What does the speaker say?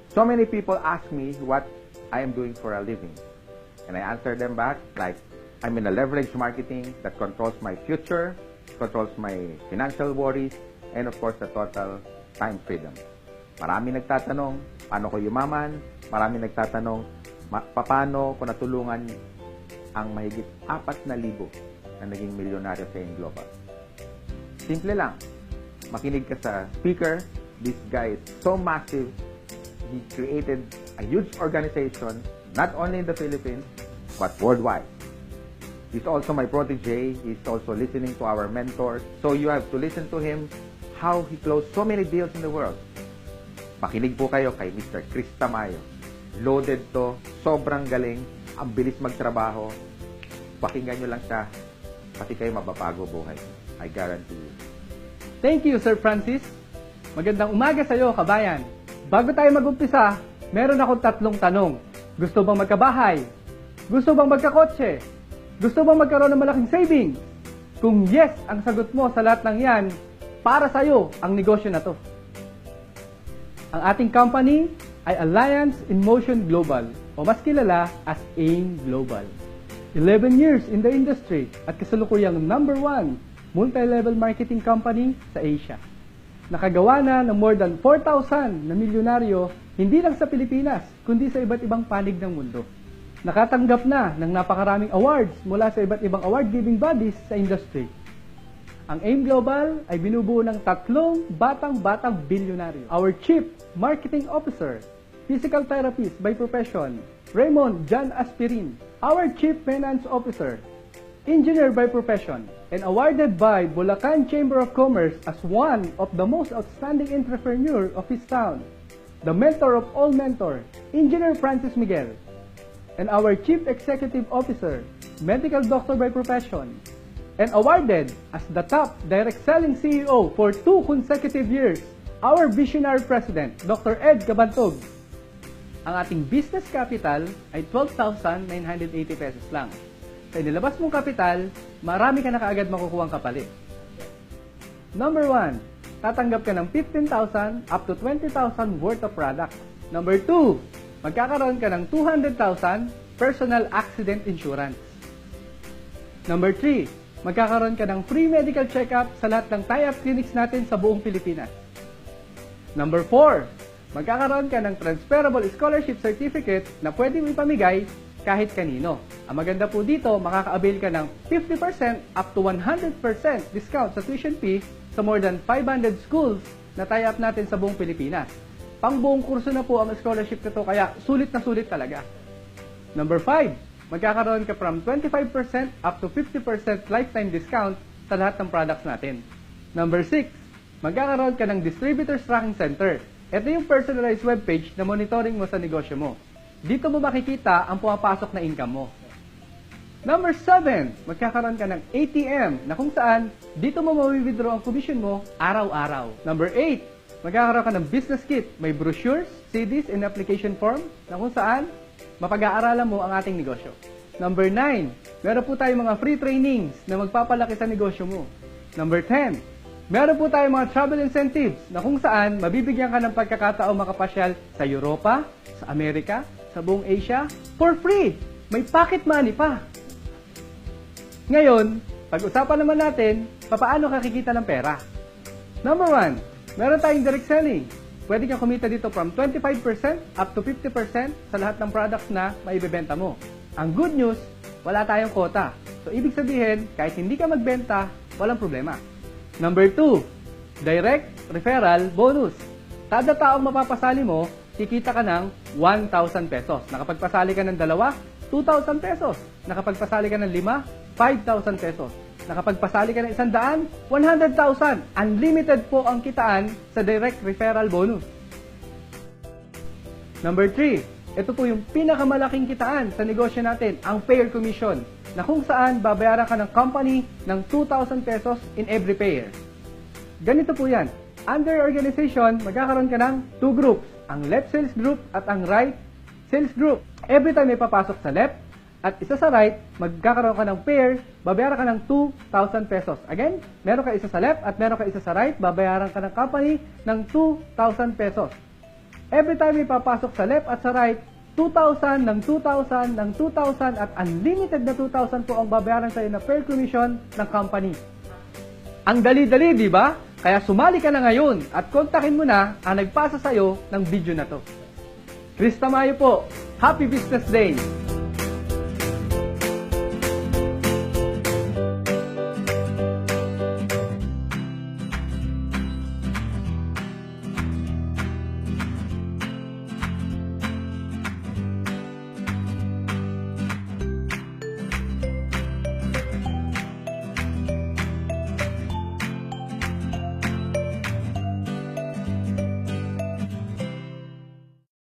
So many people ask me what I am doing for a living. And I answer them back like, I'm in a leverage marketing that controls my future, controls my financial worries, and of course, the total time freedom. Marami nagtatanong, paano ko yumaman? Marami nagtatanong, paano ko natulungan ang mahigit 4,000 na naging milyonaryo sa AIM Global. Simple lang. Makinig ka sa speaker. This guy is so massive. He created a huge organization, not only in the Philippines, but worldwide. He's also my protege. He's also listening to our mentors. So you have to listen to him, how he closed so many deals in the world. Makinig po kayo kay Mr. Chris Tamayo. Loaded to, sobrang galing, ang bilis magtrabaho. Pakinggan nyo lang siya, pati kayo mababago buhay. I guarantee you. Thank you, Sir Francis. Magandang umaga sa iyo, kabayan. Bago tayo mag-umpisa, meron akong 3 tanong. Gusto bang magkabahay? Gusto bang magkakotse? Gusto bang magkaroon ng malaking savings? Kung yes ang sagot mo sa lahat ng yan, para sa iyo ang negosyo na to. Ang ating company ay Alliance in Motion Global o mas kilala as AIM Global. 11 years in the industry at kasalukuyang #1 multi-level marketing company sa Asia. Nakagawa na ng more than 4,000 na milyonaryo hindi lang sa Pilipinas, kundi sa iba't ibang panig ng mundo. Nakatanggap na ng napakaraming awards mula sa iba't ibang award-giving bodies sa industry. Ang AIM Global ay binubuo ng 3 batang-batang bilyonaryo. Our Chief Marketing Officer, Physical Therapist by profession, Raymond John Aspirin. Our Chief Finance Officer, Engineer by profession, and awarded by Bulacan Chamber of Commerce as one of the most outstanding entrepreneur of his town. The mentor of all mentors, Engineer Francis Miguel. And our Chief Executive Officer, Medical Doctor by profession, and awarded as the top direct selling CEO for 2 consecutive years, our visionary President, Dr. Ed Cabantog. Ang ating business capital ay 12,980 pesos lang. Sa inilabas mong kapital, marami ka na kaagad makukuhang kapalit. Number 1, tatanggap ka ng 15,000 up to 20,000 worth of product. Number 2, magkakaroon ka ng 200,000 personal accident insurance. Number 3, magkakaroon ka ng free medical check-up sa lahat ng tie-up clinics natin sa buong Pilipinas. Number 4, magkakaroon ka ng transferable scholarship certificate na pwede mo ipamigay kahit kanino. Ang maganda po dito, makaka-avail ka ng 50% up to 100% discount sa tuition fee sa more than 500 schools na tie-up natin sa buong Pilipinas. Pang buong kurso na po ang scholarship nito, kaya sulit na sulit talaga. Number 5, magkakaroon ka from 25% up to 50% lifetime discount sa lahat ng products natin. Number 6, magkakaroon ka ng Distributors Tracking Center. Ito yung personalized webpage na monitoring mo sa negosyo mo. Dito mo makikita ang pumapasok na income mo. Number 7, magkakaroon ka ng ATM na kung saan dito mo mawi-withdraw ang commission mo araw-araw. Number 8, magkakaroon ka ng business kit. May brochures, CDs, and application form na kung saan mapag-aaralan mo ang ating negosyo. Number 9, meron po tayong mga free trainings na magpapalaki sa negosyo mo. Number 10, meron po tayong mga travel incentives na kung saan mabibigyan ka ng pagkakataong makapasyal sa Europa, sa Amerika, sa buong Asia, for free. May pocket money pa. Ngayon, pag-usapan naman natin, paano kakikita ng pera. Number 1, meron tayong direct selling. Pwede kang kumita dito from 25% up to 50% sa lahat ng products na maibebenta mo. Ang good news, wala tayong quota. So, ibig sabihin, kahit hindi ka magbenta, walang problema. Number 2, direct referral bonus. Kada taong mapapasali mo, kikita ka ng 1,000 pesos. Nakapagpasali ka ng 2, 2,000 pesos. Nakapagpasali ka ng 5, 5,000 pesos. Nakapagpasali ka ng 100, 100,000. Unlimited po ang kitaan sa direct referral bonus. Number 3, ito po yung pinakamalaking kitaan sa negosyo natin, ang pair commission, na kung saan babayaran ka ng company ng 2,000 pesos in every pair. Ganito po yan. Under organization, magkakaroon ka ng 2 groups, ang left sales group at ang right sales group. Every time may papasok sa left at isa sa right, magkakaroon ka ng pair, babayaran ka ng 2,000 pesos. Again, meron ka isa sa left at meron ka isa sa right, babayaran ka ng company ng 2,000 pesos. Every time may papasok sa left at sa right, 2,000 ng 2,000 ng 2,000 at unlimited na 2,000 po ang babayaran sa iyo na per commission ng company. Ang dali-dali, di ba? Kaya sumali ka na ngayon at kontakin mo na ang nagpasa sa iyo ng video na to. Chris Tamayo po. Happy Business Day!